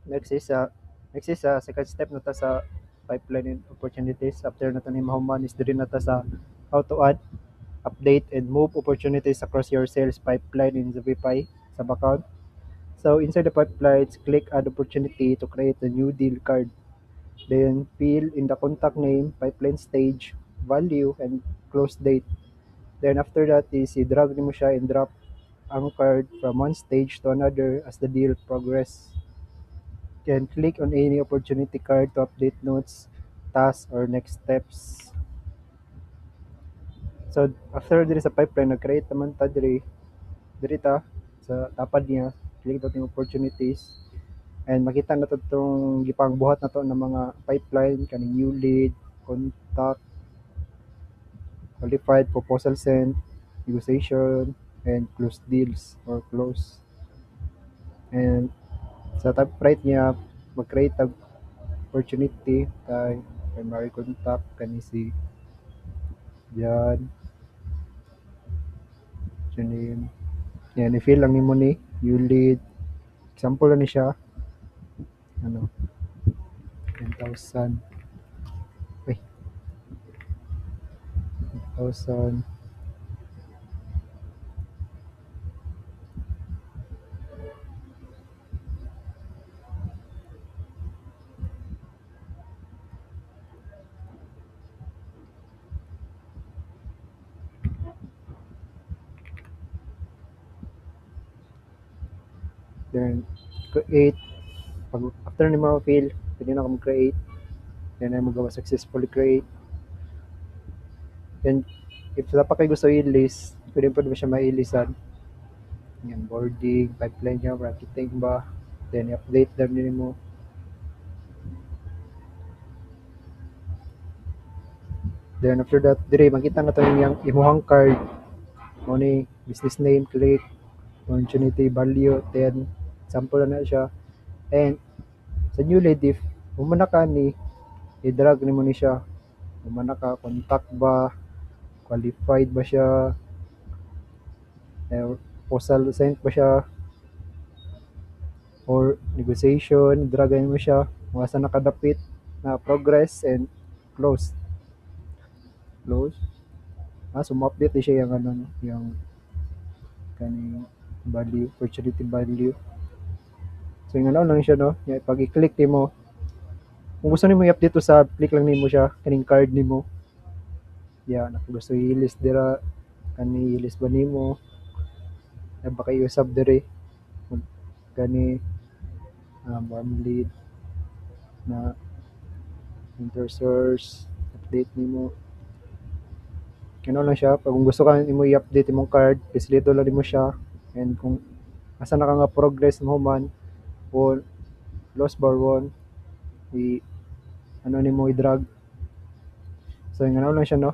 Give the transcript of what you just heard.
Next is second step na ta sa pipeline and opportunities. After na ta ni mahuman is diri na ta sa how to add, update, and move opportunities across your sales pipeline in Shopify sa account. So inside the pipelines, click add opportunity to create a new deal card. Then fill in the contact name, pipeline stage, value, and close date. Then after that is i-drag mo siya and drop ang card from one stage to another as the deal progress. Then click on any opportunity card to update notes, tasks, or next steps. So after diri sa pipeline, nag-create naman ta diri ta sa tapad niya, click natin opportunities. And makita na to itong gipangbuhat na to ng mga pipeline, kaning new lead, contact, qualified, proposal sent, negotiation, and close deals or close. And sa top right niya, mag-create tag opportunity kay primary contact kani si Jan, name. Yan, i-fill lang nimo ni new lead. Example lang ni siya. Ano, 10,000. Ay, 10,000. Then, create. Pag after ni mo fill, pwede na ka mag-create. Then, ay magawa successfully create. Then, if wala pa kayo gusto i-list, pwede mo siya ma-ilisan. Yan, boarding, pipeline niya, marketing ba. Then, i-update na rin mo. Then, after that, dire, makita na tayo yung imuhang card. O ni, business name, click, opportunity, value, 10. Sample na siya. And, sa new lead, if umana ka ni, i-drag ni mo ni siya. Umana ka, contact ba, qualified ba siya, proposal sent ba siya, or negotiation, dragin mo siya, mga sa nakadapit na progress and close. Close. Sum-update din siya yung ano, yung kaning value, opportunity value. So yung ano lang siya, no? Yung pag i-click nimo, kung gusto nimo i-update to sa click lang nimo siya, kaning card nimo. Yan, kung gusto i-list dira, kani i-list ba nimo, na baka i-usab diri, kani warm lead na enter source, update nimo. Ano lang siya, pag kung gusto ka nimo i-update imong card, islito lang nimo siya. And kung asa na ka nga progress mo man, o lost bar 1, ano nimo i-drag. So yung ano lang siya, no?